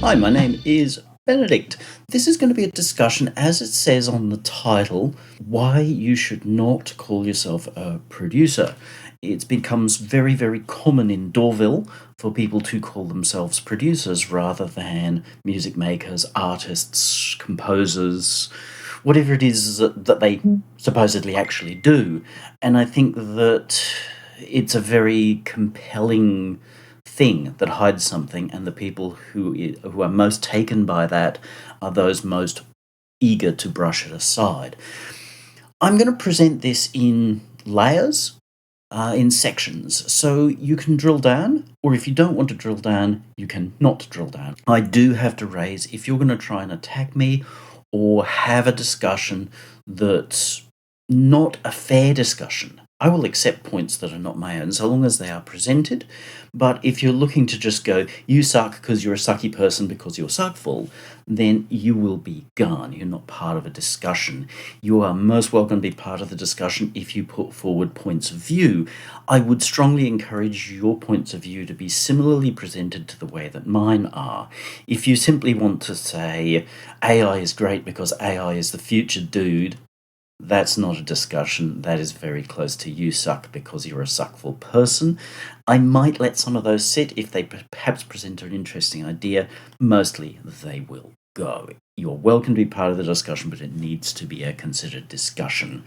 Hi, my name is Benedict. This is going to be a discussion, as it says on the title, why you should not call yourself a producer. It becomes very, very common in DAWville for people to call themselves producers rather than music makers, artists, composers, whatever it is that they supposedly actually do. And I think that it's a very compelling thing that hides something, and the people who are most taken by that are those most eager to brush it aside. I'm going to present this in layers, in sections, so you can drill down, or if you don't want to drill down, you can not drill down. I do have to raise, if you're going to try and attack me or have a discussion that's not a fair discussion, I will accept points that are not my own, so long as they are presented. But if you're looking to just go, you suck because you're a sucky person because you're suckful, then you will be gone. You're not part of a discussion. You are most welcome to be part of the discussion if you put forward points of view. I would strongly encourage your points of view to be similarly presented to the way that mine are. If you simply want to say, AI is great because AI is the future, dude, that's not a discussion. That is very close to you suck because you're a suckful person. I might let some of those sit if they perhaps present an interesting idea. Mostly they will go. You're welcome to be part of the discussion, but it needs to be a considered discussion.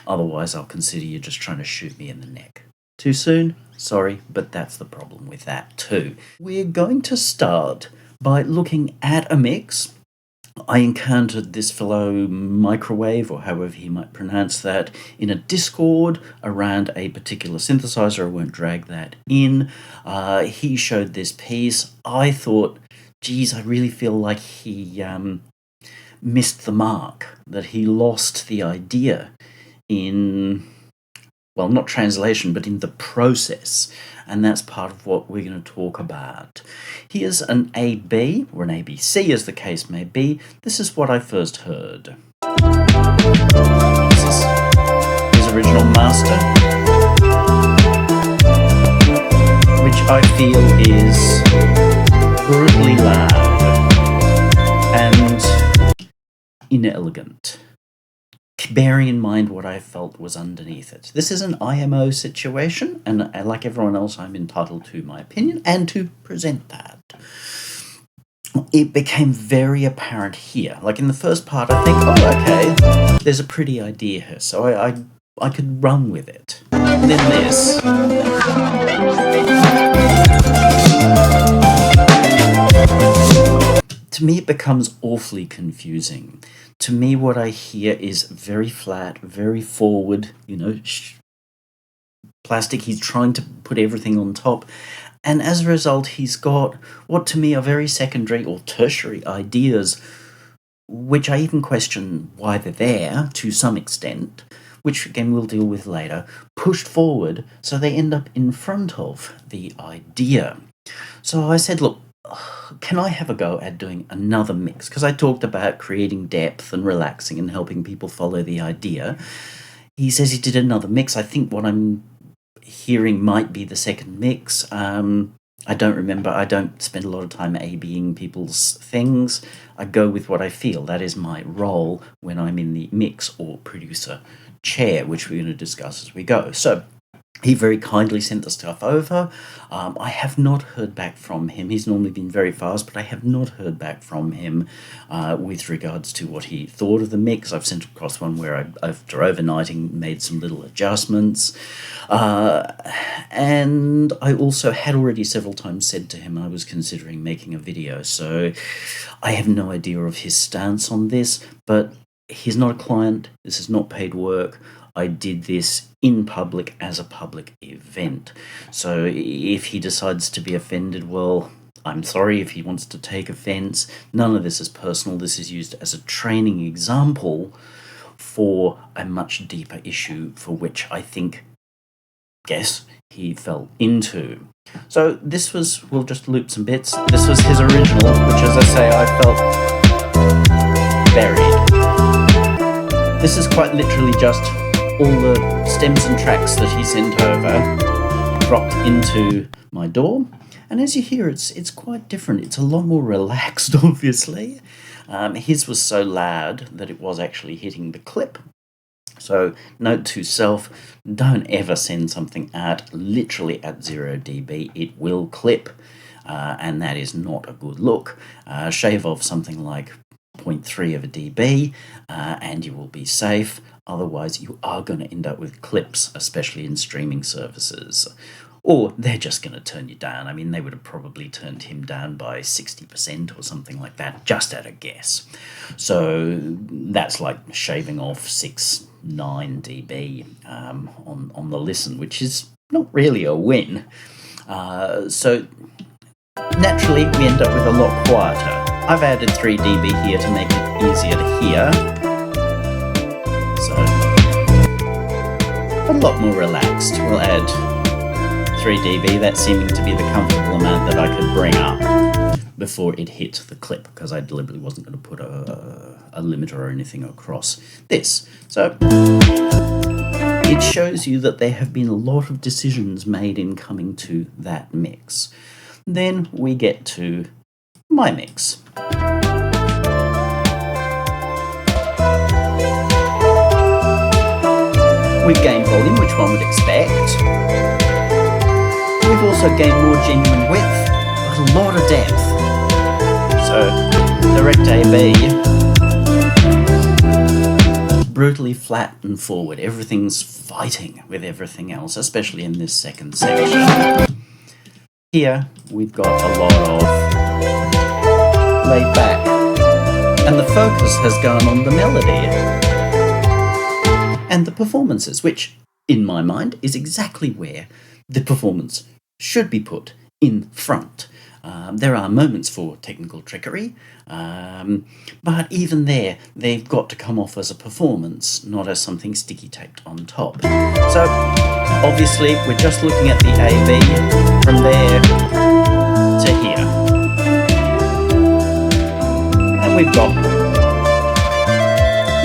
Otherwise, I'll consider you just trying to shoot me in the neck. Too soon? Sorry, but that's the problem with that too. We're going to start by looking at a mix. I encountered this fellow Microwave, or however he might pronounce that, in a Discord around a particular synthesizer. I won't drag that in. He showed this piece. I thought, geez, I really feel like he missed the mark, that he lost the idea in, well, not translation, but in the process. And that's part of what we're going to talk about. Here's an AB, or an ABC as the case may be. This is what I first heard. This is his original master, which I feel is brutally loud and inelegant, bearing in mind what I felt was underneath it. This is an IMO situation, and like everyone else, I'm entitled to my opinion and to present that. It became very apparent here. Like in the first part, I think, oh, okay, there's a pretty idea here, so I could run with it. And then this. To me, it becomes awfully confusing. To me, what I hear is very flat, very forward, plastic. He's trying to put everything on top. And as a result, he's got what to me are very secondary or tertiary ideas, which I even question why they're there to some extent, which again we'll deal with later, pushed forward so they end up in front of the idea. So I said, look, can I have a go at doing another mix? Because I talked about creating depth and relaxing and helping people follow the idea. He says he did another mix. I think what I'm hearing might be the second mix. I don't remember. I don't spend a lot of time A-Bing people's things. I go with what I feel. That is my role when I'm in the mix or producer chair, which we're going to discuss as we go. So he very kindly sent the stuff over. I have not heard back from him. He's normally been very fast, but I have not heard back from him with regards to what he thought of the mix. I've sent across one where I, after overnighting, made some little adjustments. And I also had already several times said to him I was considering making a video, so I have no idea of his stance on this, but he's not a client. This is not paid work. I did this in public as a public event. So if he decides to be offended, well, I'm sorry. If he wants to take offense, none of this is personal. This is used as a training example for a much deeper issue for which I guess he fell into. So this was, we'll just loop some bits. This was his original, which as I say, I felt buried. This is quite literally just all the stems and tracks that he sent over dropped into my DAW, And as you hear, it's quite different. It's a lot more relaxed, obviously. His was so loud that it was actually hitting the clip. So note to self, don't ever send something out literally at 0 dB. It will clip, and that is not a good look. Shave off something like 0.3 of a dB, and you will be safe. Otherwise, you are going to end up with clips, especially in streaming services. Or they're just going to turn you down. I mean, they would have probably turned him down by 60% or something like that, just at a guess. So that's like shaving off 9 dB on the listen, which is not really a win. So naturally, we end up with a lot quieter. I've added 3 dB here to make it easier to hear. So a lot more relaxed. We'll add 3 dB, that's seeming to be the comfortable amount that I could bring up before it hit the clip, because I deliberately wasn't going to put a limiter or anything across this. So it shows you that there have been a lot of decisions made in coming to that mix. Then we get to my mix. We've gained volume, which one would expect. We've also gained more genuine width, but a lot of depth. So, direct AB, brutally flat and forward. Everything's fighting with everything else, especially in this second section. Here, we've got a lot of laid back, and the focus has gone on the melody and the performances, which, in my mind, is exactly where the performance should be put in front. There are moments for technical trickery, but even there, they've got to come off as a performance, not as something sticky taped on top. So, obviously, we're just looking at the AB from there to here. And we've got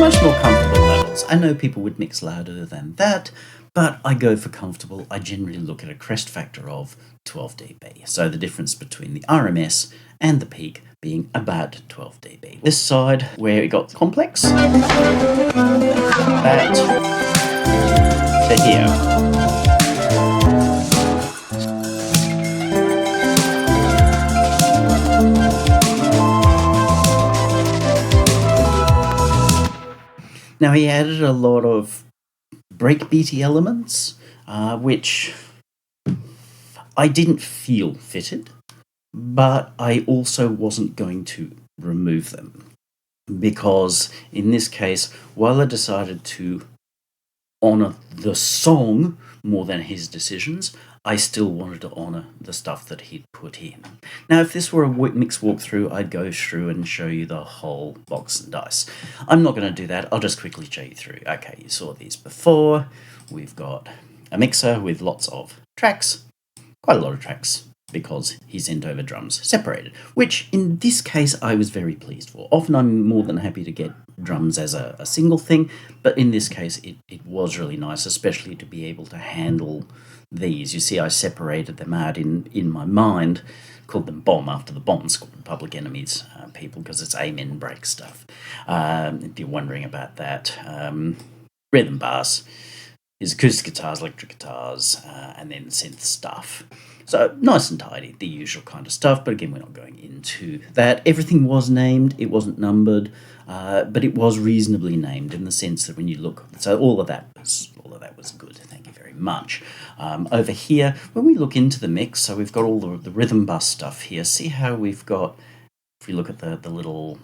much more comfortable levels. I know people would mix louder than that, but I go for comfortable. I generally look at a crest factor of 12 dB. So the difference between the RMS and the peak being about 12 dB. This side, where we got complex, that to here. Now he added a lot of breakbeaty elements, which I didn't feel fitted, but I also wasn't going to remove them, because in this case, while I decided to honour the song more than his decisions, I still wanted to honour the stuff that he'd put in. Now, if this were a mix walkthrough, I'd go through and show you the whole box and dice. I'm not going to do that. I'll just quickly show you through. Okay, you saw these before. We've got a mixer with lots of tracks, quite a lot of tracks, because he sent over drums separated, which in this case I was very pleased for. Often I'm more than happy to get drums as a single thing, but in this case it was really nice, especially to be able to handle these. You see, I separated them out in my mind, called them BOM after the Bomb Squad, Public Enemy's people, because it's amen break stuff. If you're wondering about that, rhythm bass, his acoustic guitars, electric guitars, and then synth stuff. So nice and tidy, the usual kind of stuff, but again, we're not going into that. Everything was named, it wasn't numbered, but it was reasonably named in the sense that when you look, so all of that was good. Thank you very much. Over here, when we look into the mix, so we've got all the rhythm bus stuff here. See how we've got, if we look at the little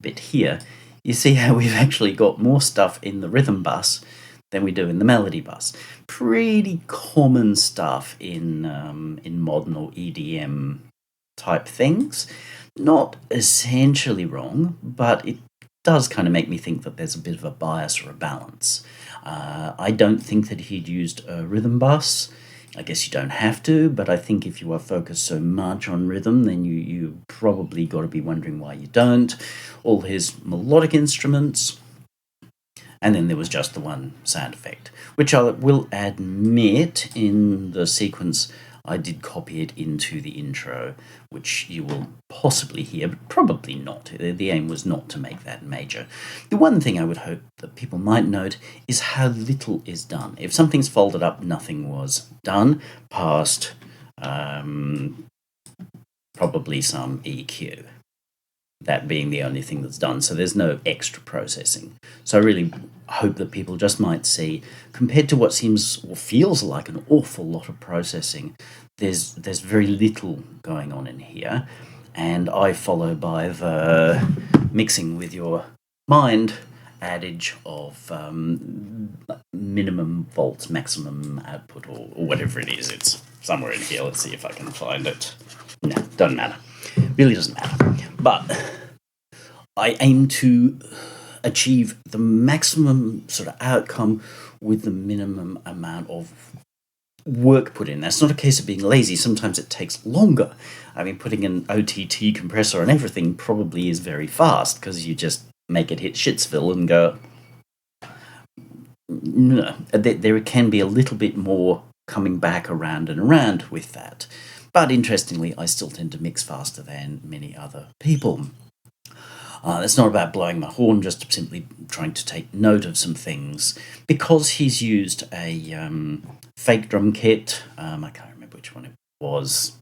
bit here, you see how we've actually got more stuff in the rhythm bus than we do in the melody bus. Pretty common stuff in modern or EDM type things. Not essentially wrong, but it does kind of make me think that there's a bit of a bias or a balance. I don't think that he'd used a rhythm bus. I guess you don't have to, but I think if you are focused so much on rhythm, then you probably got to be wondering why you don't. All his melodic instruments, and then there was just the one sound effect, which I will admit in the sequence I did copy it into the intro, which you will possibly hear, but probably not. The aim was not to make that major. The one thing I would hope that people might note is how little is done. If something's folded up, nothing was done, past probably some EQ. That being the only thing that's done, so there's no extra processing. So I really hope that people just might see, compared to what seems or feels like an awful lot of processing, there's very little going on in here, and I follow by the mixing with your mind adage of minimum volts, maximum output, or whatever it is. It's somewhere in here. Let's see if I can find it. No, doesn't matter. Really doesn't matter. But I aim to achieve the maximum sort of outcome with the minimum amount of work put in. That's not a case of being lazy. Sometimes it takes longer. I mean, putting an OTT compressor on everything probably is very fast because you just make it hit Shitsville and go, no. There can be a little bit more coming back around and around with that. But interestingly, I still tend to mix faster than many other people. It's not about blowing my horn, just simply trying to take note of some things. Because he's used a fake drum kit, I can't remember which one it was,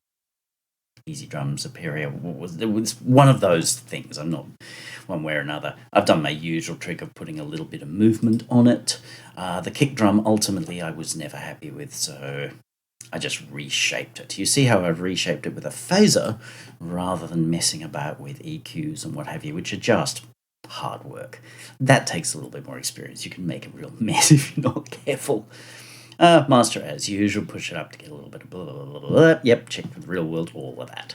Easy Drum, Superior, it was one of those things. I'm not one way or another. I've done my usual trick of putting a little bit of movement on it. The kick drum, ultimately, I was never happy with, so I just reshaped it. You see how I've reshaped it with a phaser rather than messing about with EQs and what have you, which are just hard work. That takes a little bit more experience. You can make a real mess if you're not careful. Master as usual, push it up to get a little bit of blah, blah, blah, blah. Yep, check with real world, all of that.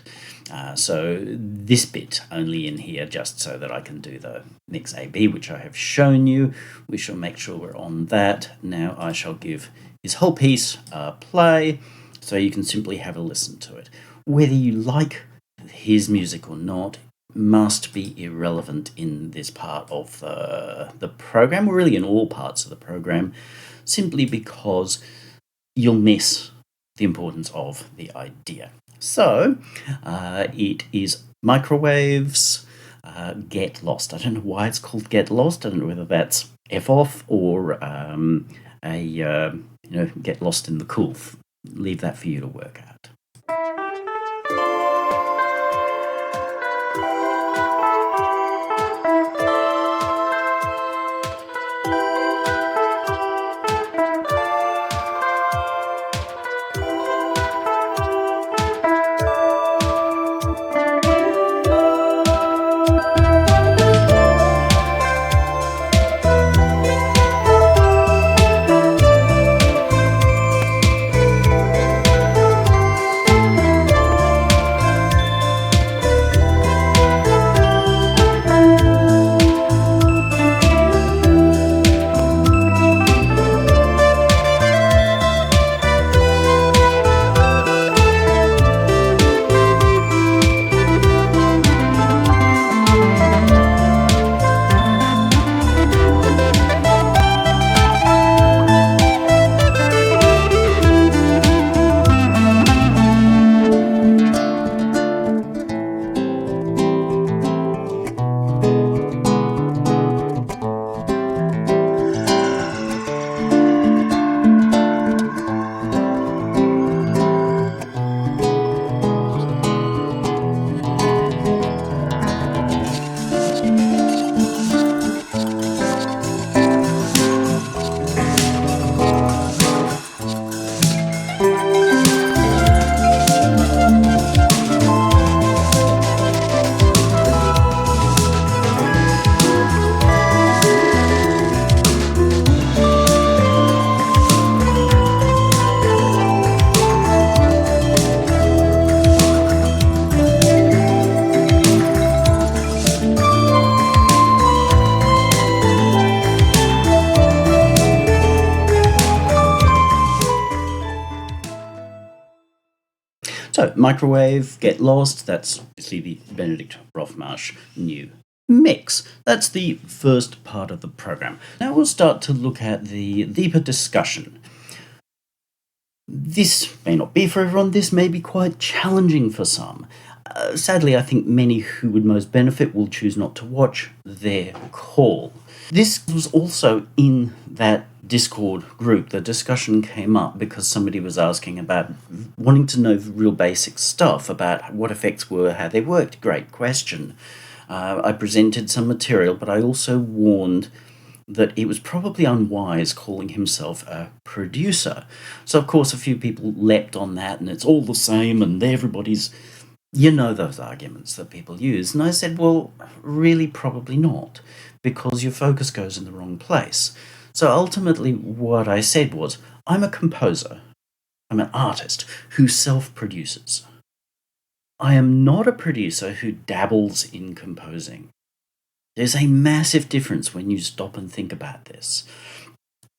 So this bit only in here just so that I can do the mix AB, which I have shown you. We shall make sure we're on that. Now I shall give his whole piece a play so you can simply have a listen to it. Whether you like his music or not must be irrelevant in this part of the program, or really in all parts of the program, simply because you'll miss the importance of the idea. So, it is Microwaves, Get Lost. I don't know why it's called Get Lost. I don't know whether that's F off or get lost in the cool. Leave that for you to work out. So, Microwave, Get Lost, that's obviously the Benedict Roff-Marsh new mix. That's the first part of the program. Now we'll start to look at the deeper discussion. This may not be for everyone, this may be quite challenging for some. Sadly, I think many who would most benefit will choose not to watch their call. This was also in that Discord group. The discussion came up because somebody was asking about wanting to know the real basic stuff about what effects were, how they worked. Great question. I presented some material, but I also warned that it was probably unwise calling himself a producer. So, of course, a few people leapt on that, and it's all the same, and everybody's. You know those arguments that people use. And I said, well, really, probably not, because your focus goes in the wrong place. So ultimately, what I said was, I'm a composer, I'm an artist who self produces. I am not a producer who dabbles in composing. There's a massive difference when you stop and think about this.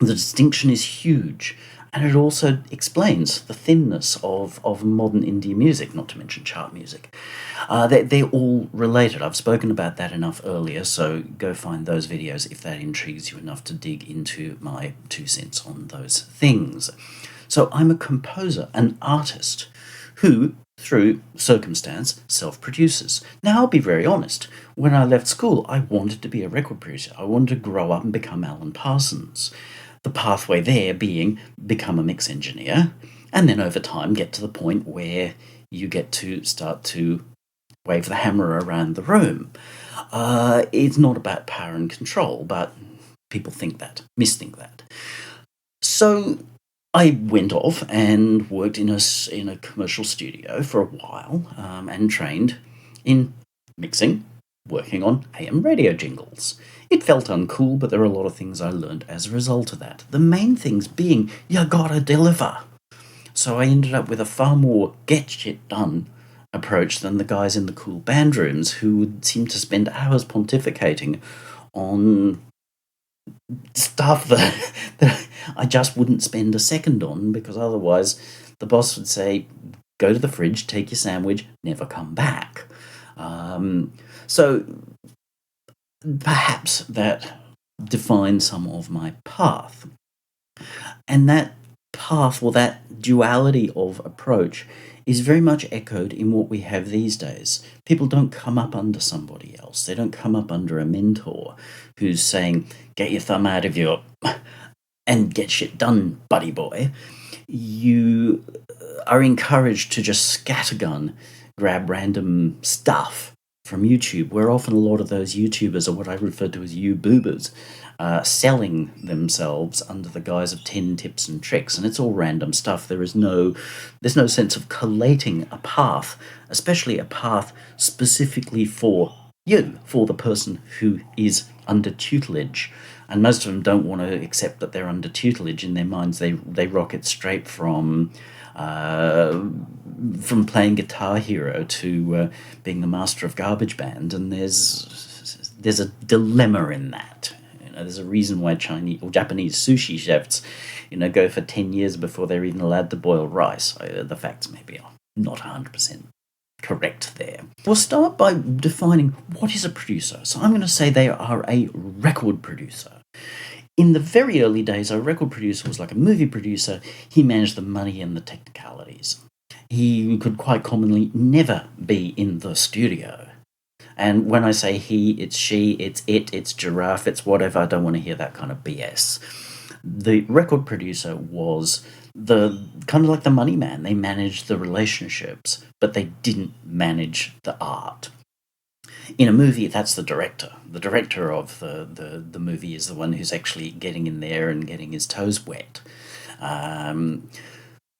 The distinction is huge, and it also explains the thinness of modern indie music, not to mention chart music. They're all related. I've spoken about that enough earlier, so go find those videos if that intrigues you enough to dig into my 2 cents on those things. So I'm a composer, an artist, who, through circumstance, self-produces. Now, I'll be very honest. When I left school, I wanted to be a record producer. I wanted to grow up and become Alan Parsons. The pathway there being become a mix engineer, and then over time get to the point where you get to start to wave the hammer around the room. It's not about power and control, but people think that, misthink that. So I went off and worked in a commercial studio for a while, and trained in mixing, working on AM radio jingles. It felt uncool, but there are a lot of things I learned as a result of that. The main things being, you gotta deliver. So I ended up with a far more get shit done approach than the guys in the cool band rooms who would seem to spend hours pontificating on stuff that I just wouldn't spend a second on, because otherwise the boss would say, go to the fridge, take your sandwich, never come back. So perhaps that defines some of my path. And that path, or that duality of approach, is very much echoed in what we have these days. People don't come up under somebody else. They don't come up under a mentor who's saying, get your thumb out of your and get shit done, buddy boy. You are encouraged to just scattergun, grab random stuff from YouTube, where often a lot of those YouTubers are what I refer to as you-boobers, selling themselves under the guise of 10 tips and tricks, and it's all random stuff. There's no sense of collating a path, especially a path specifically for you, for the person who is under tutelage. And most of them don't want to accept that they're under tutelage. In their minds, they rocket straight from playing Guitar Hero to being the master of Garbage Band, and there's a dilemma in that. There's a reason why Chinese or Japanese sushi chefs, go for 10 years before they're even allowed to boil rice. The facts maybe are not 100% correct there. We'll start by defining what is a producer. So I'm going to say they are a record producer. In the very early days, a record producer was like a movie producer. He managed the money and the technicalities. He could quite commonly never be in the studio. And when I say he, it's she, it's giraffe, it's whatever. I don't want to hear that kind of BS. The record producer was the kind of like the money man. They managed the relationships, but they didn't manage the art. In a movie, that's the director. The director of the movie is the one who's actually getting in there and getting his toes wet.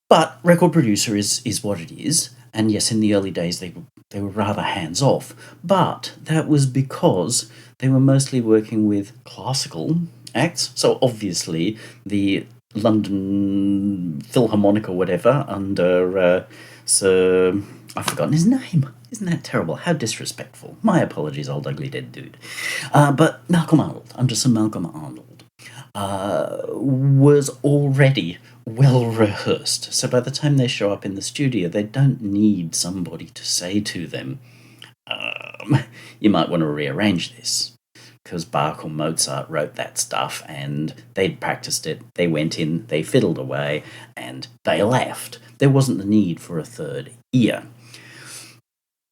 But record producer is what it is. And yes, in the early days, they were rather hands-off. But that was because they were mostly working with classical acts. So obviously, the London Philharmonic or whatever under Sir... I've forgotten his name. Isn't that terrible? How disrespectful. My apologies, old ugly dead dude. But Malcolm Arnold, under Sir Malcolm Arnold, was already well rehearsed. So by the time they show up in the studio, they don't need somebody to say to them, you might want to rearrange this. because Bach or Mozart wrote that stuff and they'd practiced it. They went in, they fiddled away, and they left. There wasn't the need for a third ear.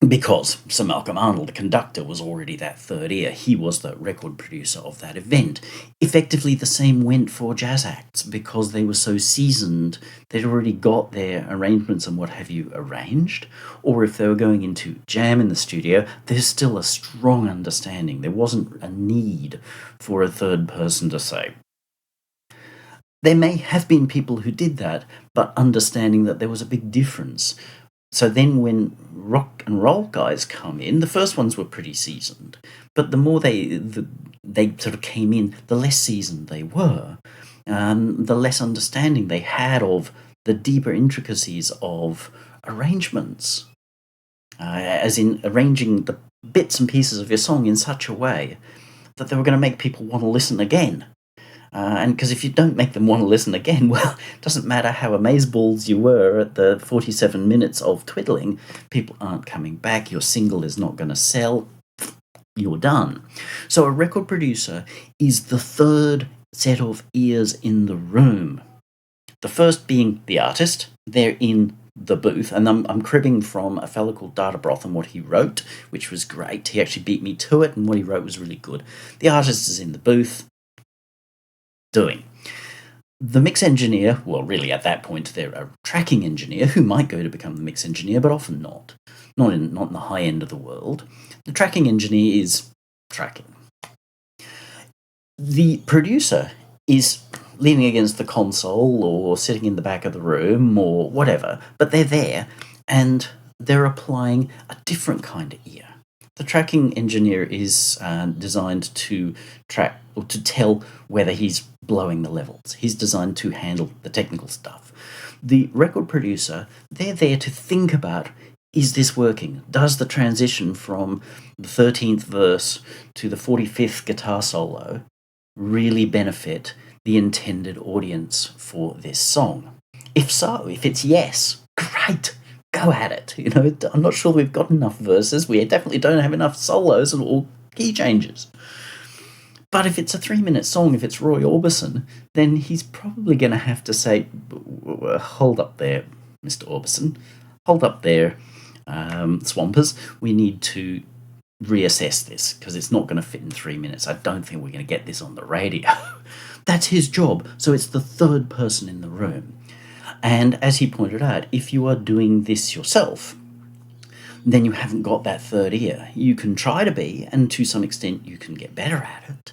Because Sir Malcolm Arnold, the conductor, was already that third ear. He was the record producer of that event. Effectively, the same went for jazz acts because they were so seasoned, they'd already got their arrangements and what have you arranged. Or if they were going into jam in the studio, there's still a strong understanding. There wasn't a need for a third person to say. There may have been people who did that, but understanding that there was a big difference. So then when rock and roll guys come in, the first ones were pretty seasoned, but the more they sort of came in, the less seasoned they were, the less understanding they had of the deeper intricacies of arrangements, as in arranging the bits and pieces of your song in such a way that they were going to make people want to listen again. And because if you don't make them want to listen again, well, it doesn't matter how amazeballs you were at the 47 minutes of twiddling, people aren't coming back, your single is not going to sell, you're done. So a record producer is the third set of ears in the room. The first being the artist, they're in the booth, and I'm cribbing from a fellow called Data Broth and what he wrote, which was great. He actually beat me to it, and what he wrote was really good. The artist is in the booth, doing. The mix engineer, well, really at that point they're a tracking engineer who might go to become the mix engineer, but often not. Not in the high end of the world. The tracking engineer is tracking. The producer is leaning against the console or sitting in the back of the room or whatever, but they're there and they're applying a different kind of ear. The tracking engineer is designed to track or to tell whether he's blowing the levels. He's designed to handle the technical stuff. The record producer, they're there to think about, is this working? Does the transition from the 13th verse to the 45th guitar solo really benefit the intended audience for this song? If so, if it's yes, great. Go at it. You know, I'm not sure we've got enough verses. We definitely don't have enough solos or key changes. But if it's a 3-minute song, if it's Roy Orbison, then he's probably going to have to say, hold up there, Mr. Orbison. Hold up there, Swampers. We need to reassess this because it's not going to fit in 3 minutes. I don't think we're going to get this on the radio. That's his job. So it's the third person in the room. And as he pointed out, if you are doing this yourself, then you haven't got that third ear. You can try to be, and to some extent you can get better at it.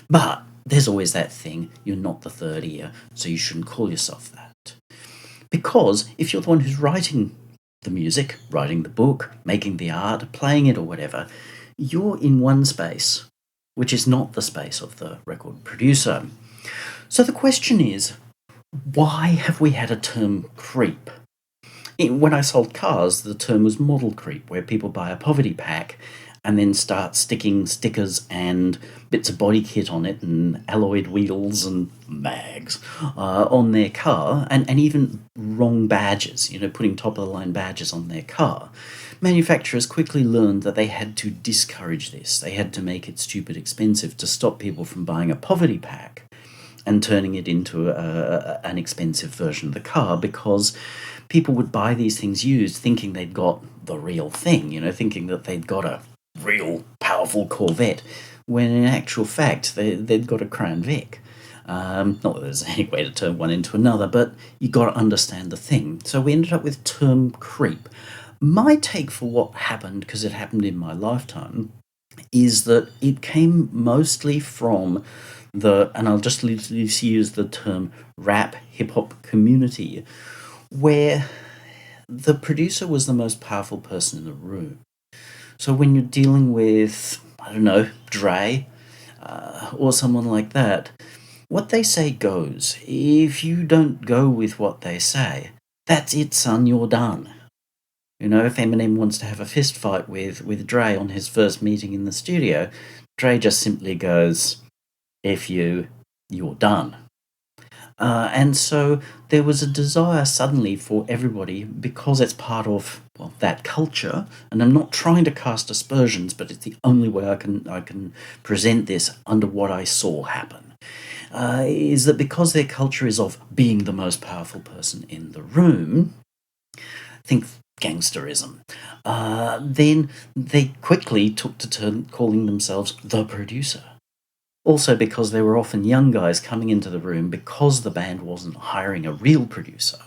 But there's always that thing, you're not the third ear, so you shouldn't call yourself that. Because if you're the one who's writing the music, writing the book, making the art, playing it or whatever, you're in one space, which is not the space of the record producer. So the question is, why have we had a term creep? When I sold cars, the term was model creep, where people buy a poverty pack and then start sticking stickers and bits of body kit on it and alloyed wheels and mags on their car, and even wrong badges, putting top-of-the-line badges on their car. Manufacturers quickly learned that they had to discourage this. They had to make it stupid expensive to stop people from buying a poverty pack and turning it into an expensive version of the car, because people would buy these things used thinking they'd got the real thing, thinking that they'd got a real powerful Corvette, when in actual fact they'd got a Crown Vic. Not that there's any way to turn one into another, but you got to understand the thing. So we ended up with term creep. My take for what happened, because it happened in my lifetime, is that it came mostly from and I'll just use the term rap hip-hop community, where the producer was the most powerful person in the room. So when you're dealing with, I don't know, Dre, or someone like that, what they say goes. If you don't go with what they say, that's it, son, you're done. If Eminem wants to have a fist fight with Dre on his first meeting in the studio, Dre just simply goes, F you, you're done. And so there was a desire suddenly for everybody, because it's part of, well, that culture, and I'm not trying to cast aspersions, but it's the only way I can present this under what I saw happen, is that because their culture is of being the most powerful person in the room, think gangsterism, then they quickly took to turn calling themselves the producer. Also, because there were often young guys coming into the room because the band wasn't hiring a real producer.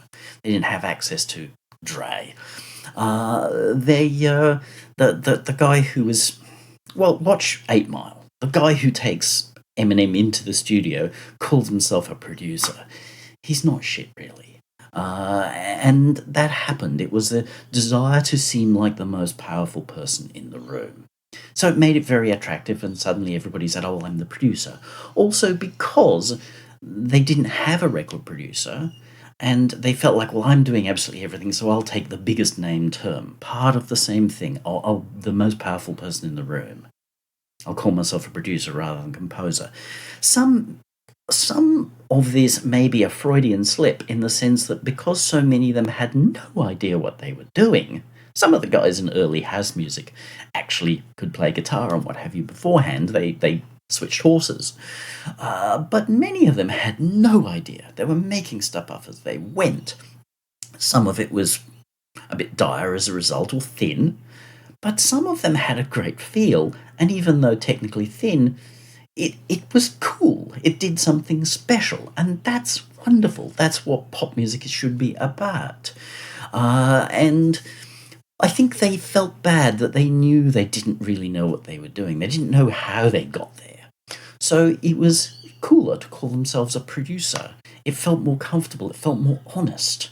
They didn't have access to Dre. The guy who was, well, watch 8 Mile. The guy who takes Eminem into the studio calls himself a producer. He's not shit, really. And that happened. It was the desire to seem like the most powerful person in the room. So it made it very attractive, and suddenly everybody said, oh, I'm the producer. Also, because they didn't have a record producer, and they felt like, well, I'm doing absolutely everything, so I'll take the biggest name term. Part of the same thing. I'll the most powerful person in the room. I'll call myself a producer rather than composer. Some of this may be a Freudian slip, in the sense that because so many of them had no idea what they were doing, some of the guys in early house music actually could play guitar and what have you beforehand. They switched horses. But many of them had no idea. They were making stuff up as they went. Some of it was a bit dire as a result, or thin, but some of them had a great feel, and even though technically thin, it was cool. It did something special, and that's wonderful. That's what pop music should be about. And I think they felt bad that they knew they didn't really know what they were doing. They didn't know how they got there. So it was cooler to call themselves a producer. It felt more comfortable. It felt more honest,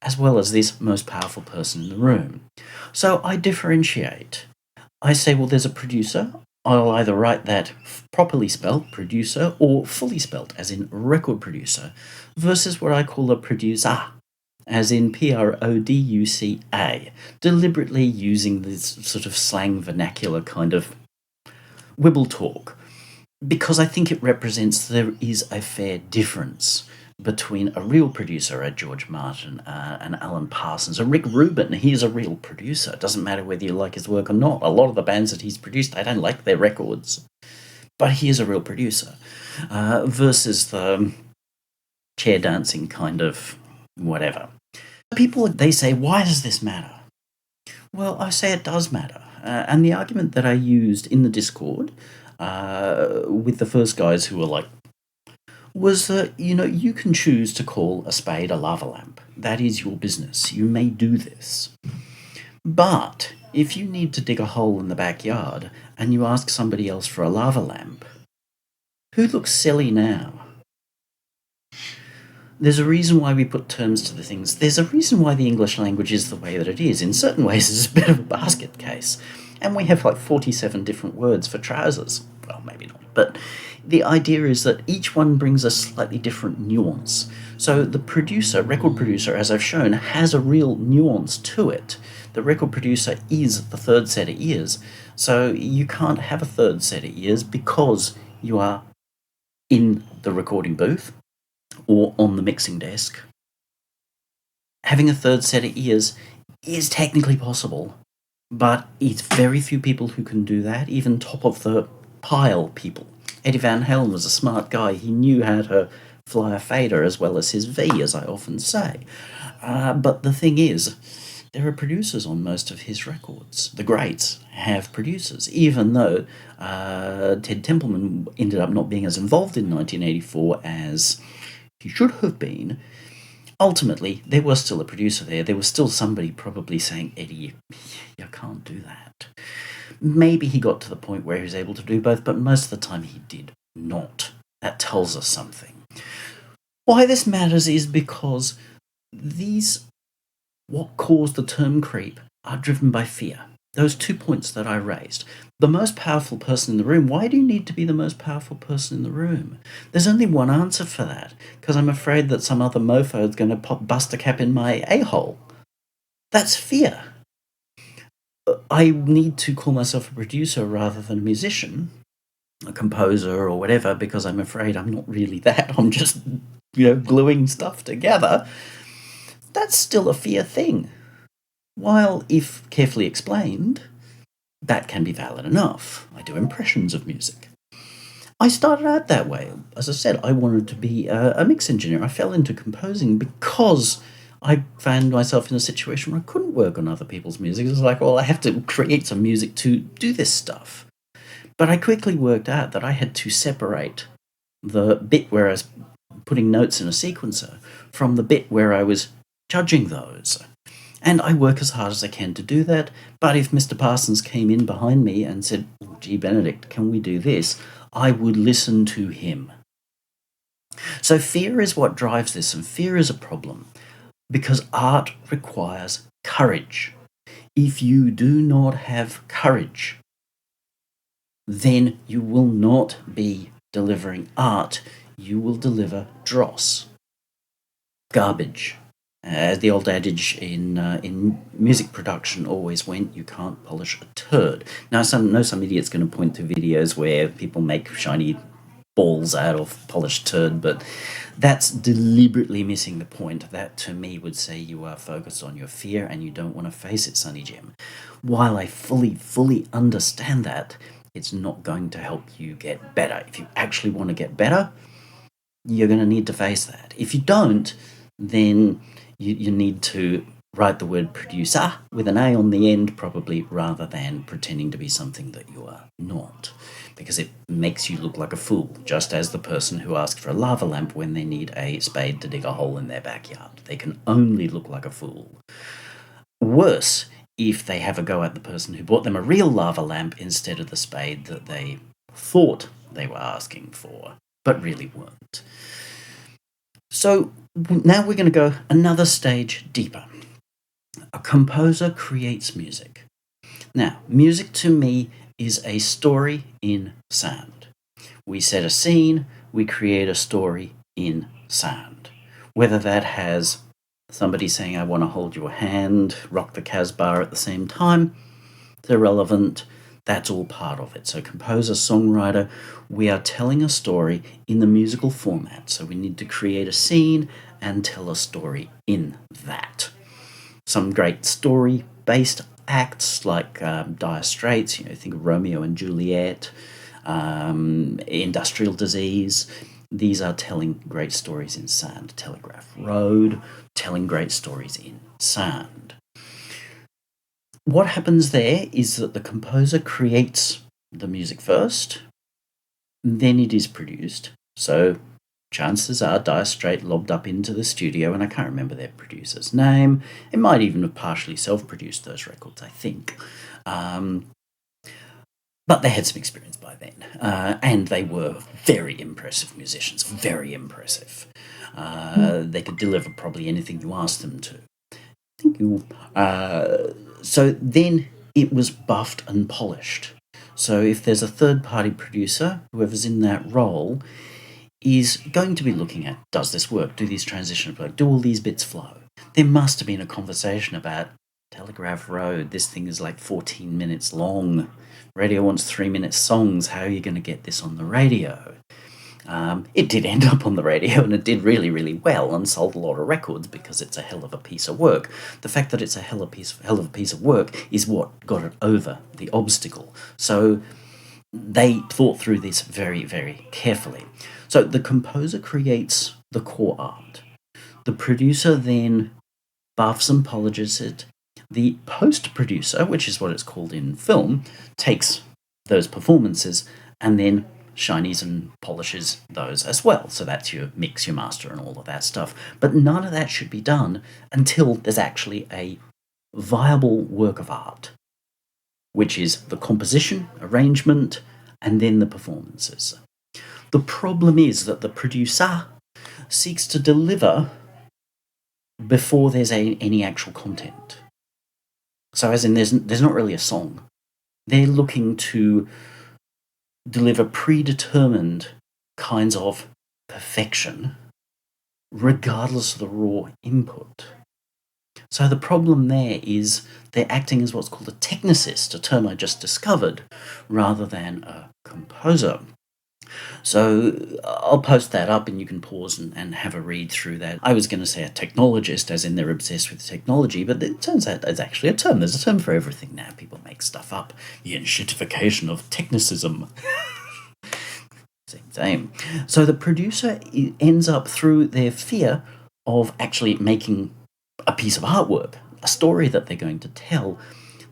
as well as this most powerful person in the room. So I differentiate. I say, well, there's a producer. I'll either write that properly spelled, producer, or fully spelled, as in record producer, versus what I call a producer, as in Produca, deliberately using this sort of slang vernacular kind of wibble talk, because I think it represents there is a fair difference between a real producer, a George Martin, an Alan Parsons, a Rick Rubin. He's a real producer. It doesn't matter whether you like his work or not. A lot of the bands that he's produced, I don't like their records, but he is a real producer, versus the chair dancing kind of whatever. People, they say, why does this matter? Well, I say it does matter. And the argument that I used in the Discord with the first guys who were like, was that, you can choose to call a spade a lava lamp. That is your business. You may do this. But if you need to dig a hole in the backyard and you ask somebody else for a lava lamp, who looks silly now? There's a reason why we put terms to the things. There's a reason why the English language is the way that it is. In certain ways, it's a bit of a basket case. And we have like 47 different words for trousers. Well, maybe not. But the idea is that each one brings a slightly different nuance. So the producer, record producer, as I've shown, has a real nuance to it. The record producer is the third set of ears. So you can't have a third set of ears because you are in the recording booth or on the mixing desk. Having a third set of ears is technically possible, but it's very few people who can do that, even top of the pile people. Eddie Van Halen was a smart guy. He knew how to fly a fader as well as his V, as I often say. But the thing is, there are producers on most of his records. The greats have producers, even though Ted Templeman ended up not being as involved in 1984 as he should have been. Ultimately, there was still a producer there. There was still somebody probably saying, Eddie, you can't do that. Maybe he got to the point where he was able to do both, but most of the time he did not. That tells us something. Why this matters is because what caused the term creep, are driven by fear. Those 2 points that I raised. The most powerful person in the room. Why do you need to be the most powerful person in the room? There's only one answer for that, because I'm afraid that some other mofo is going to bust a cap in my a-hole. That's fear. I need to call myself a producer rather than a musician, a composer or whatever, because I'm afraid I'm not really that. I'm just gluing stuff together, that's still a fear thing. While, if carefully explained, that can be valid enough. I do impressions of music. I started out that way. As I said, I wanted to be a mix engineer. I fell into composing because I found myself in a situation where I couldn't work on other people's music. It was like, well, I have to create some music to do this stuff. But I quickly worked out that I had to separate the bit where I was putting notes in a sequencer from the bit where I was judging those. And I work as hard as I can to do that, but if Mr. Parsons came in behind me and said, "Gee, Benedict, can we do this?" I would listen to him. So fear is what drives this, and fear is a problem, because art requires courage. If you do not have courage, then you will not be delivering art. You will deliver dross. Garbage. As the old adage in music production always went, you can't polish a turd. Now, some idiot's going to point to videos where people make shiny balls out of polished turd, but that's deliberately missing the point. That, to me, would say you are focused on your fear and you don't want to face it, Sonny Jim. While I fully understand that, it's not going to help you get better. If you actually want to get better, you're going to need to face that. If you don't, then you need to write the word producer with an A on the end, probably, rather than pretending to be something that you are not, because it makes you look like a fool, just as the person who asked for a lava lamp when they need a spade to dig a hole in their backyard. They can only look like a fool. Worse, if they have a go at the person who bought them a real lava lamp instead of the spade that they thought they were asking for, but really weren't. So now we're going to go another stage deeper. A composer creates music. Now, music to me is a story in sound. We set a scene, we create a story in sound. Whether that has somebody saying, "I want to hold your hand," rock the Casbah at the same time, it's irrelevant. That's all part of it. So composer, songwriter, we are telling a story in the musical format. So we need to create a scene and tell a story in that. Some great story-based acts like Dire Straits, think of Romeo and Juliet, Industrial Disease. These are telling great stories in sound. Telegraph Road, telling great stories in sound. What happens there is that the composer creates the music first, then it is produced. So chances are Dire Straits lobbed up into the studio, and I can't remember their producer's name. It might even have partially self-produced those records, I think. But they had some experience by then, and they were very impressive musicians, very impressive. They could deliver probably anything you asked them to. Thank you. So then it was buffed and polished. So if there's a third-party producer, whoever's in that role is going to be looking at, does this work? Do these transitions work? Do all these bits flow? There must have been a conversation about Telegraph Road. This thing is like 14 minutes long. Radio wants 3-minute songs. How are you going to get this on the radio? It did end up on the radio, and it did really, really well and sold a lot of records because it's a hell of a piece of work. The fact that it's a hell of a piece of work is what got it over the obstacle. So they thought through this very, very carefully. So the composer creates the core art. The producer then buffs and polishes it. The post-producer, which is what it's called in film, takes those performances and then shinies and polishes those as well. So that's your mix, your master, and all of that stuff. But none of that should be done until there's actually a viable work of art, which is the composition, arrangement, and then the performances. The problem is that the producer seeks to deliver before there's any actual content. So as in, there's not really a song. They're looking to deliver predetermined kinds of perfection, regardless of the raw input. So the problem there is they're acting as what's called a technicist, a term I just discovered, rather than a composer. So I'll post that up and you can pause and have a read through that. I was going to say a technologist, as in they're obsessed with technology, but it turns out there's actually a term. There's a term for everything now. People make stuff up. The enshittification of technicism. Same. So the producer ends up, through their fear of actually making a piece of artwork, a story that they're going to tell,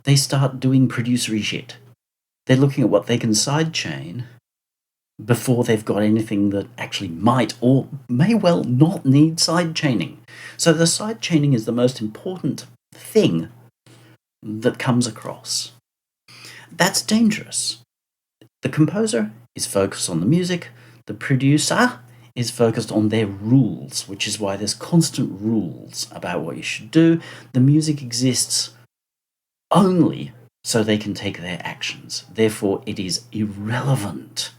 they start doing producery shit. They're looking at what they can sidechain before they've got anything that actually might or may well not need sidechaining. So the sidechaining is the most important thing that comes across. That's dangerous. The composer is focused on the music. The producer is focused on their rules, which is why there's constant rules about what you should do. The music exists only so they can take their actions. Therefore, it is irrelevant.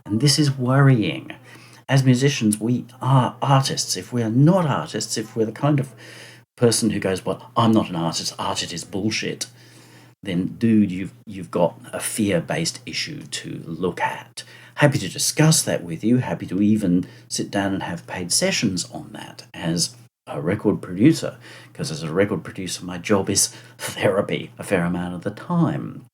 And this is worrying. As musicians, we are artists. If we are not artists, if we're the kind of person who goes, well, I'm not an artist, art is bullshit, then, dude, you've got a fear-based issue to look at. Happy to discuss that with you, happy to even sit down and have paid sessions on that as a record producer, because as a record producer, my job is therapy a fair amount of the time.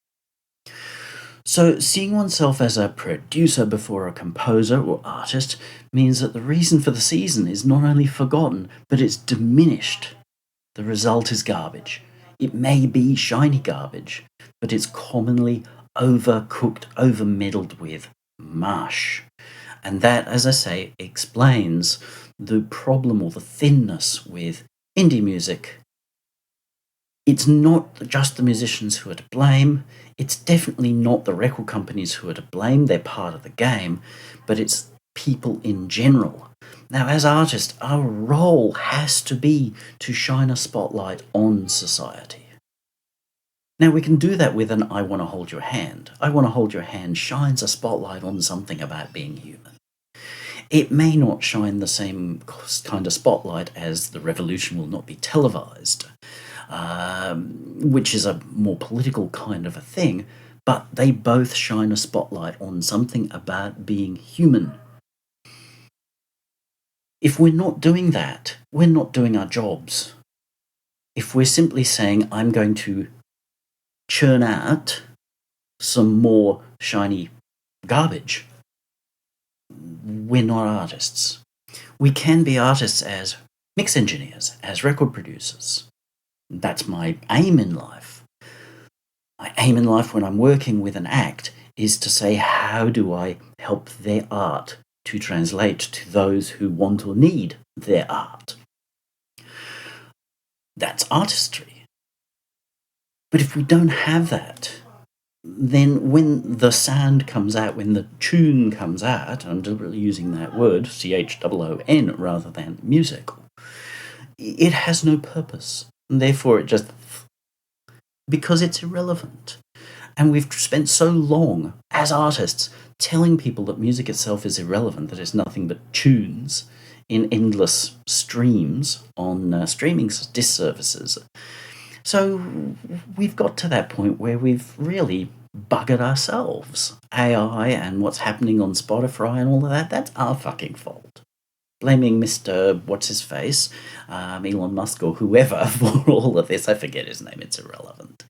So seeing oneself as a producer before a composer or artist means that the reason for the season is not only forgotten, but it's diminished. The result is garbage. It may be shiny garbage, but it's commonly overcooked, overmeddled with mush. And that, as I say, explains the problem or the thinness with indie music. It's not just the musicians who are to blame. It's definitely not the record companies who are to blame. They're part of the game, but it's people in general. Now, as artists, our role has to be to shine a spotlight on society. Now, we can do that with an I Want to Hold Your Hand. I Want to Hold Your Hand shines a spotlight on something about being human. It may not shine the same kind of spotlight as The Revolution Will Not Be Televised, which is a more political kind of a thing, but they both shine a spotlight on something about being human. If we're not doing that, we're not doing our jobs. If we're simply saying, I'm going to churn out some more shiny garbage, we're not artists. We can be artists as mix engineers, as record producers. That's my aim in life. My aim in life when I'm working with an act is to say, how do I help their art to translate to those who want or need their art? That's artistry. But if we don't have that, then when the sound comes out, when the tune comes out, I'm deliberately using that word, CHOON, rather than musical, it has no purpose. And therefore it just, because it's irrelevant. And we've spent so long as artists telling people that music itself is irrelevant, that it's nothing but tunes in endless streams on streaming disc services. So we've got to that point where we've really buggered ourselves. AI and what's happening on Spotify and all of that, that's our fucking fault. Blaming Mr. What's-his-face, Elon Musk or whoever for all of this, I forget his name, it's irrelevant.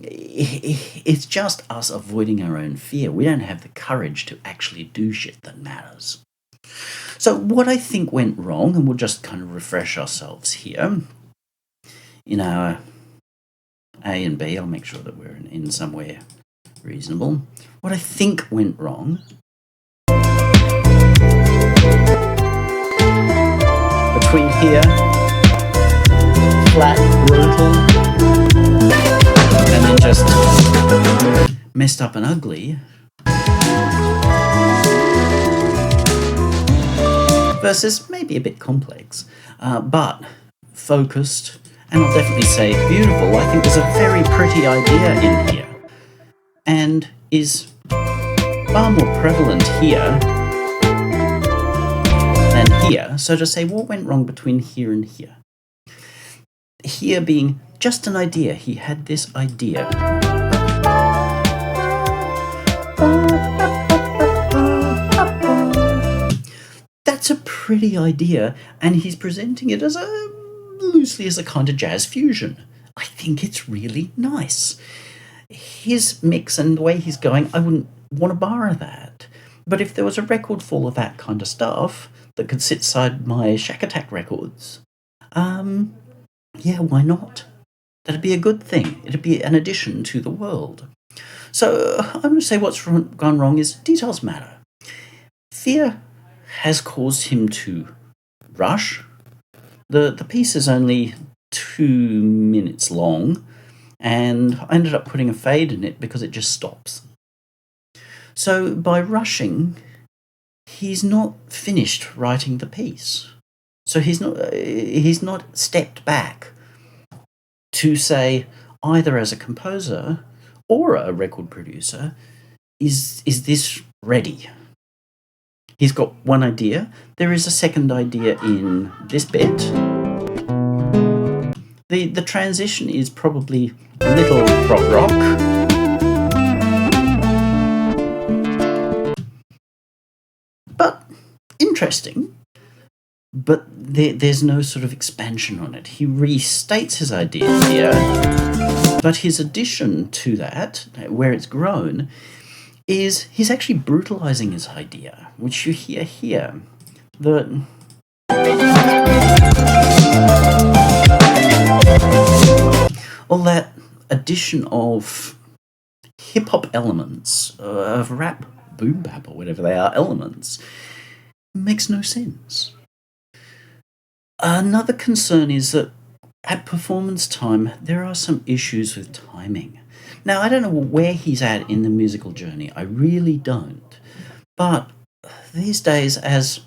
It's just us avoiding our own fear. We don't have the courage to actually do shit that matters. So what I think went wrong, and we'll just kind of refresh ourselves here, in our A and B, I'll make sure that we're in somewhere reasonable. What I think went wrong between here, flat, brutal, and then just messed up and ugly, versus maybe a bit complex, but focused, and I'll definitely say beautiful. I think there's a very pretty idea in here, and is far more prevalent here than here. So to say, what went wrong between here and here? Here being just an idea. He had this idea. pretty idea, and he's presenting it as loosely as a kind of jazz fusion. I think it's really nice. His mix and the way he's going, I wouldn't want to borrow that. But if there was a record full of that kind of stuff that could sit side my Shack Attack records, yeah, why not? That'd be a good thing. It'd be an addition to the world. So I'm going to say what's gone wrong is details matter. Fear has caused him to rush. The piece is only 2 minutes long, and I ended up putting a fade in it because it just stops. So by rushing, he's not finished writing the piece. So he's not stepped back to say, either as a composer or a record producer, is this ready? He's got one idea. There is a second idea in this bit. The transition is probably a little prog rock. But interesting. But there's no sort of expansion on it. He restates his idea here, but his addition to that, where it's grown, is he's actually brutalizing his idea, which you hear here. All that addition of hip-hop elements, of rap, boom bap, or whatever they are, elements, makes no sense. Another concern is that at performance time, there are some issues with timing. Now, I don't know where he's at in the musical journey. I really don't. But these days, as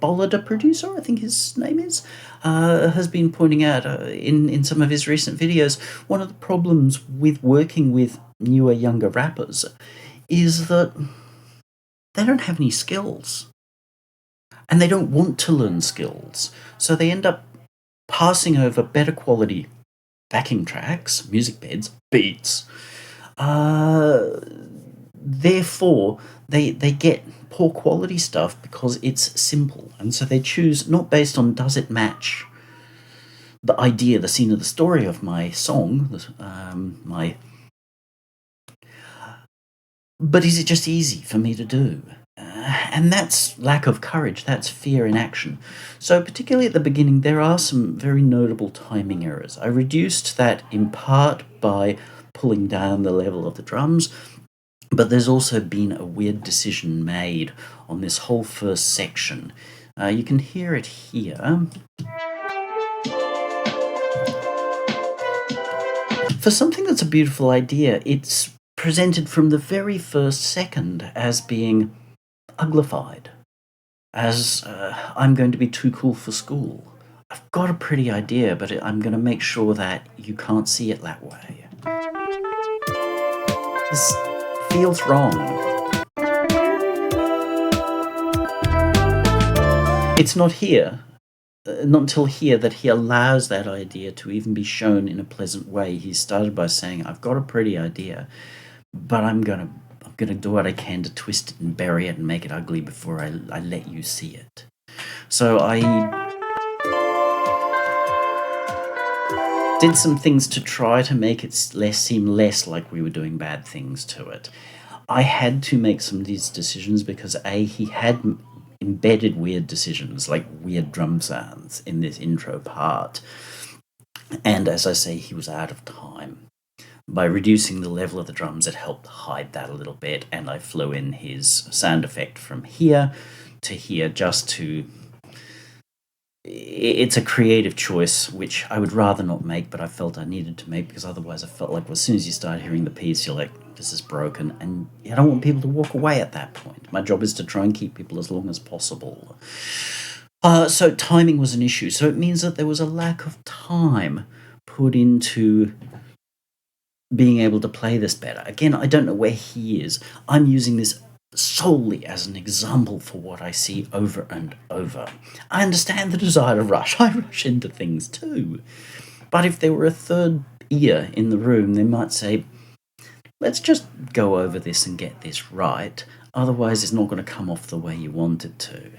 Bollard, a producer, I think his name is, has been pointing out in some of his recent videos, one of the problems with working with newer, younger rappers is that they don't have any skills. And they don't want to learn skills. So they end up passing over better quality backing tracks, music beds, beats. Therefore, they get poor quality stuff because it's simple. And so they choose not based on does it match the idea, the scene of the story of my song, but is it just easy for me to do? And that's lack of courage, that's fear in action. So particularly at the beginning, there are some very notable timing errors. I reduced that in part by pulling down the level of the drums, but there's also been a weird decision made on this whole first section. You can hear it here. For something that's a beautiful idea, it's presented from the very first second as being uglified, as I'm going to be too cool for school. I've got a pretty idea, but I'm going to make sure that you can't see it that way. This feels wrong. It's not here, not until here, that he allows that idea to even be shown in a pleasant way. He started by saying, I've got a pretty idea, but I'm going to do what I can to twist it and bury it and make it ugly before I let you see it. So I did some things to try to make it seem less like we were doing bad things to it. I had to make some of these decisions because he had embedded weird decisions, like weird drum sounds in this intro part. And as I say, he was out of time. By reducing the level of the drums, it helped hide that a little bit, and I flew in his sound effect from here to here just to... It's a creative choice, which I would rather not make, but I felt I needed to make, because otherwise I felt like as soon as you start hearing the piece, you're like, this is broken, and I don't want people to walk away at that point. My job is to try and keep people as long as possible. So timing was an issue, so it means that there was a lack of time put into being able to play this better. Again, I don't know where he is. I'm using this solely as an example for what I see over and over. I understand the desire to rush. I rush into things too. But if there were a third ear in the room, they might say, let's just go over this and get this right. Otherwise, it's not going to come off the way you want it to.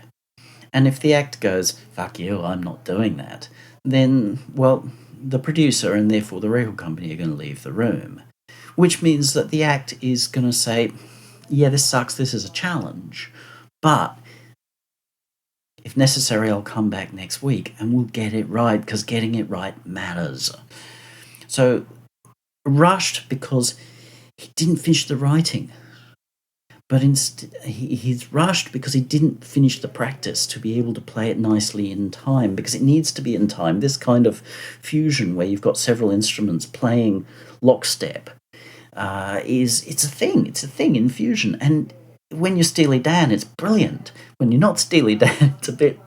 And if the act goes, fuck you, I'm not doing that, then, well, the producer and therefore the record company are going to leave the room. Which means that the act is going to say, yeah, this sucks, this is a challenge, but if necessary, I'll come back next week and we'll get it right, because getting it right matters. So, rushed because he didn't finish the writing. But he's rushed because he didn't finish the practice to be able to play it nicely in time, because it needs to be in time. This kind of fusion where you've got several instruments playing lockstep it's a thing. It's a thing in fusion. And when you're Steely Dan, it's brilliant. When you're not Steely Dan, it's a bit...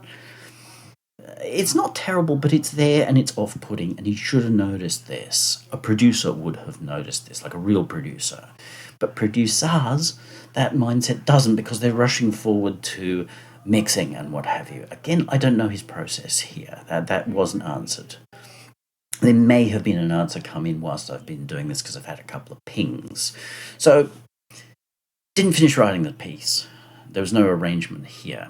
It's not terrible, but it's there and it's off-putting, and he should have noticed this. A producer would have noticed this, like a real producer. But producers, that mindset doesn't, because they're rushing forward to mixing and what have you. Again, I don't know his process here. That wasn't answered. There may have been an answer come in whilst I've been doing this, because I've had a couple of pings. So, didn't finish writing the piece. There was no arrangement here.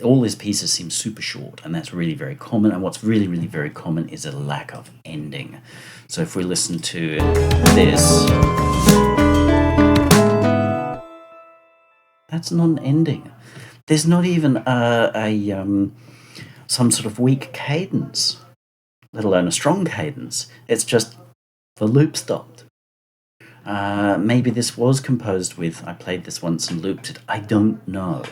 All his pieces seem super short, and that's really very common. And what's really, really very common is a lack of ending. So if we listen to this, that's not an ending. There's not even some sort of weak cadence, let alone a strong cadence. It's just the loop stopped. Maybe this was composed with, I played this once and looped it. I don't know.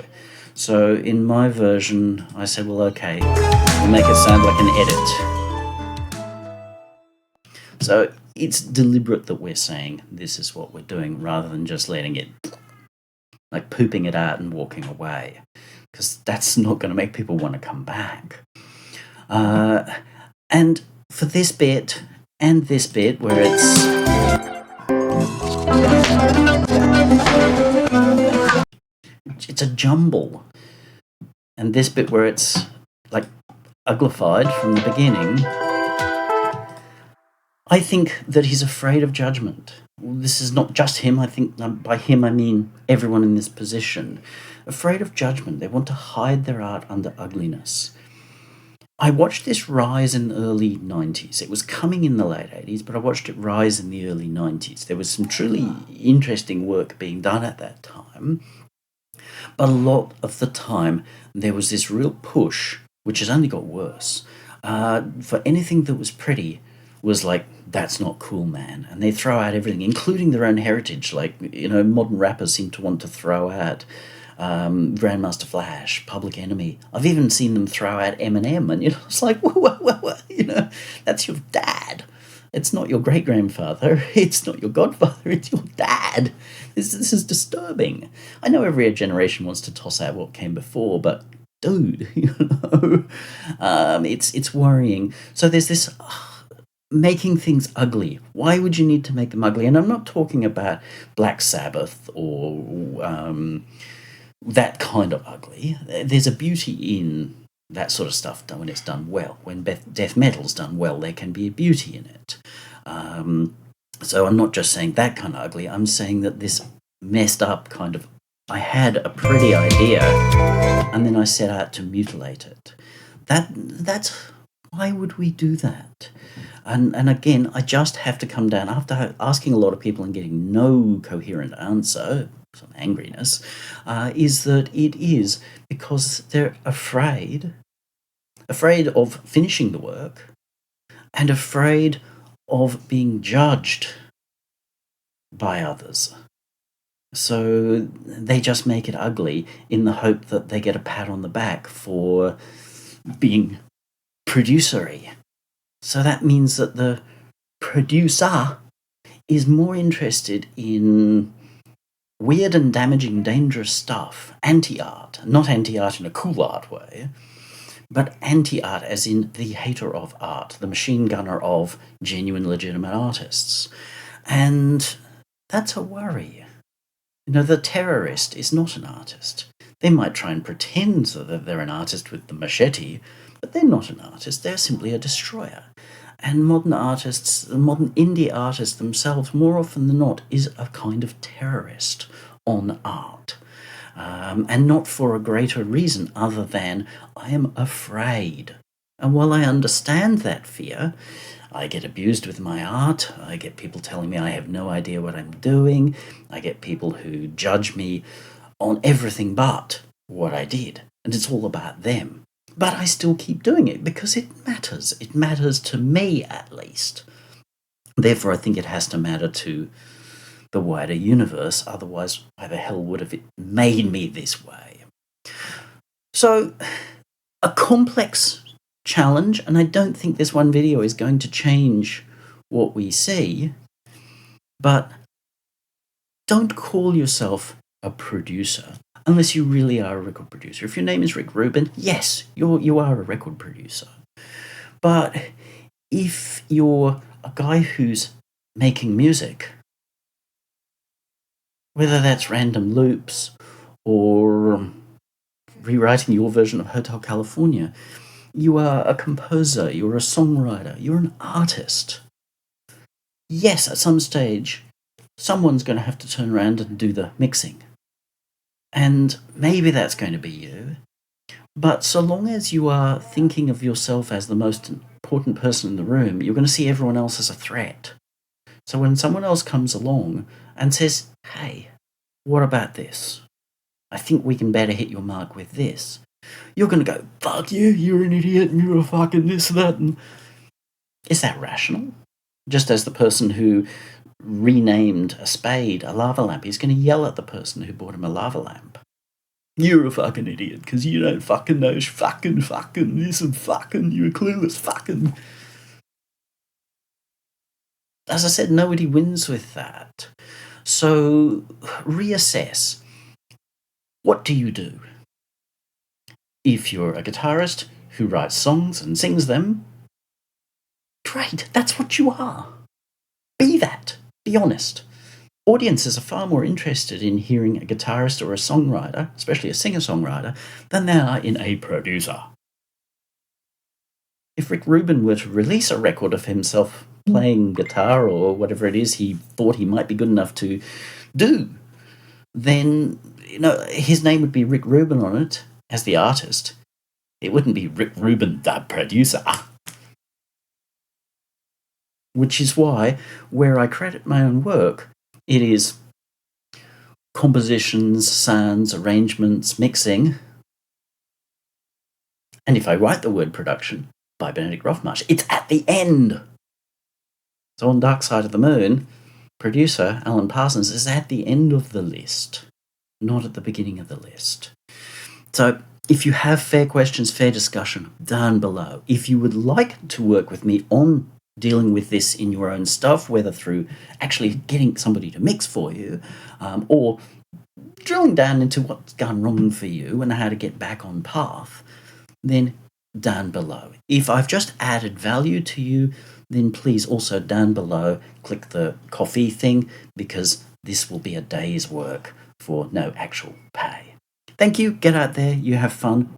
So in my version, I said, well, okay, we'll make it sound like an edit. So it's deliberate that we're saying this is what we're doing, rather than just letting it, like pooping it out and walking away, because that's not going to make people want to come back. And for this bit and this bit where it's a jumble, and this bit where it's like uglified from the beginning, I think that he's afraid of judgment. This is not just him. I think by him I mean everyone in this position. Afraid of judgment. They want to hide their art under ugliness. I watched this rise in the early 90s. It was coming in the late 80s, but I watched it rise in the early 90s. There was some truly interesting work being done at that time. But a lot of the time, there was this real push, which has only got worse, for anything that was pretty was like, that's not cool, man. And they throw out everything, including their own heritage. Like, modern rappers seem to want to throw out Grandmaster Flash, Public Enemy. I've even seen them throw out Eminem, and it's like, whoa, that's your dad. It's not your great-grandfather. It's not your godfather. It's your dad. This is disturbing. I know every generation wants to toss out what came before, but dude, it's worrying. So there's this making things ugly. Why would you need to make them ugly? And I'm not talking about Black Sabbath or that kind of ugly. There's a beauty in that sort of stuff when it's done well. When death metal's done well, there can be a beauty in it. So I'm not just saying that kind of ugly. I'm saying that this messed up kind of, I had a pretty idea and then I set out to mutilate it. That's why would we do that? And again, I just have to come down after asking a lot of people and getting no coherent answer, some angriness, is that it is because they're afraid of finishing the work and afraid of being judged by others. So they just make it ugly in the hope that they get a pat on the back for being producery. So that means that the producer is more interested in weird and damaging, dangerous stuff, anti-art, not anti-art in a cool art way, but anti-art as in the hater of art, the machine gunner of genuine, legitimate artists. And that's a worry. The terrorist is not an artist. They might try and pretend that they're an artist with the machete, but they're not an artist. They're simply a destroyer. And modern artists, the modern indie artists themselves, more often than not, is a kind of terrorist on art. and not for a greater reason other than I am afraid. And while I understand that fear, I get abused with my art. I get people telling me I have no idea what I'm doing. I get people who judge me on everything but what I did. And it's all about them. But I still keep doing it because it matters. It matters to me, at least. Therefore, I think it has to matter to the wider universe. Otherwise, why the hell would have it made me this way? So, a complex challenge, and I don't think this one video is going to change what we see, but don't call yourself a producer unless you really are a record producer. If your name is Rick Rubin, yes, you are a record producer. But if you're a guy who's making music, whether that's random loops or rewriting your version of Hotel California, you are a composer, you're a songwriter, you're an artist. Yes, at some stage, someone's going to have to turn around and do the mixing. And maybe that's going to be you. But so long as you are thinking of yourself as the most important person in the room, you're going to see everyone else as a threat. So when someone else comes along and says, hey, what about this? I think we can better hit your mark with this. You're going to go, fuck you, you're an idiot, and you're a fucking this, that, and... Is that rational? Just as the person who renamed a spade a lava lamp is going to yell at the person who bought him a lava lamp. You're a fucking idiot, because you don't fucking know fucking this and fucking, you're clueless fucking... As I said, nobody wins with that. So reassess. What do you do? If you're a guitarist who writes songs and sings them, great, that's what you are. Be that. Be honest. Audiences are far more interested in hearing a guitarist or a songwriter, especially a singer-songwriter, than they are in a producer. If Rick Rubin were to release a record of himself playing guitar or whatever it is he thought he might be good enough to do, then his name would be Rick Rubin on it as the artist. It wouldn't be Rick Rubin, the producer. Which is why, where I credit my own work, it is compositions, sounds, arrangements, mixing. And if I write the word production, by Benedict Roff-Marsh, it's at the end. So on Dark Side of the Moon, producer Alan Parsons is at the end of the list, not at the beginning of the list. So if you have fair questions, fair discussion, down below. If you would like to work with me on dealing with this in your own stuff, whether through actually getting somebody to mix for you, or drilling down into what's gone wrong for you and how to get back on path, then down below. If I've just added value to you, then please also down below click the coffee thing, because this will be a day's work for no actual pay. Thank you, get out there, you have fun.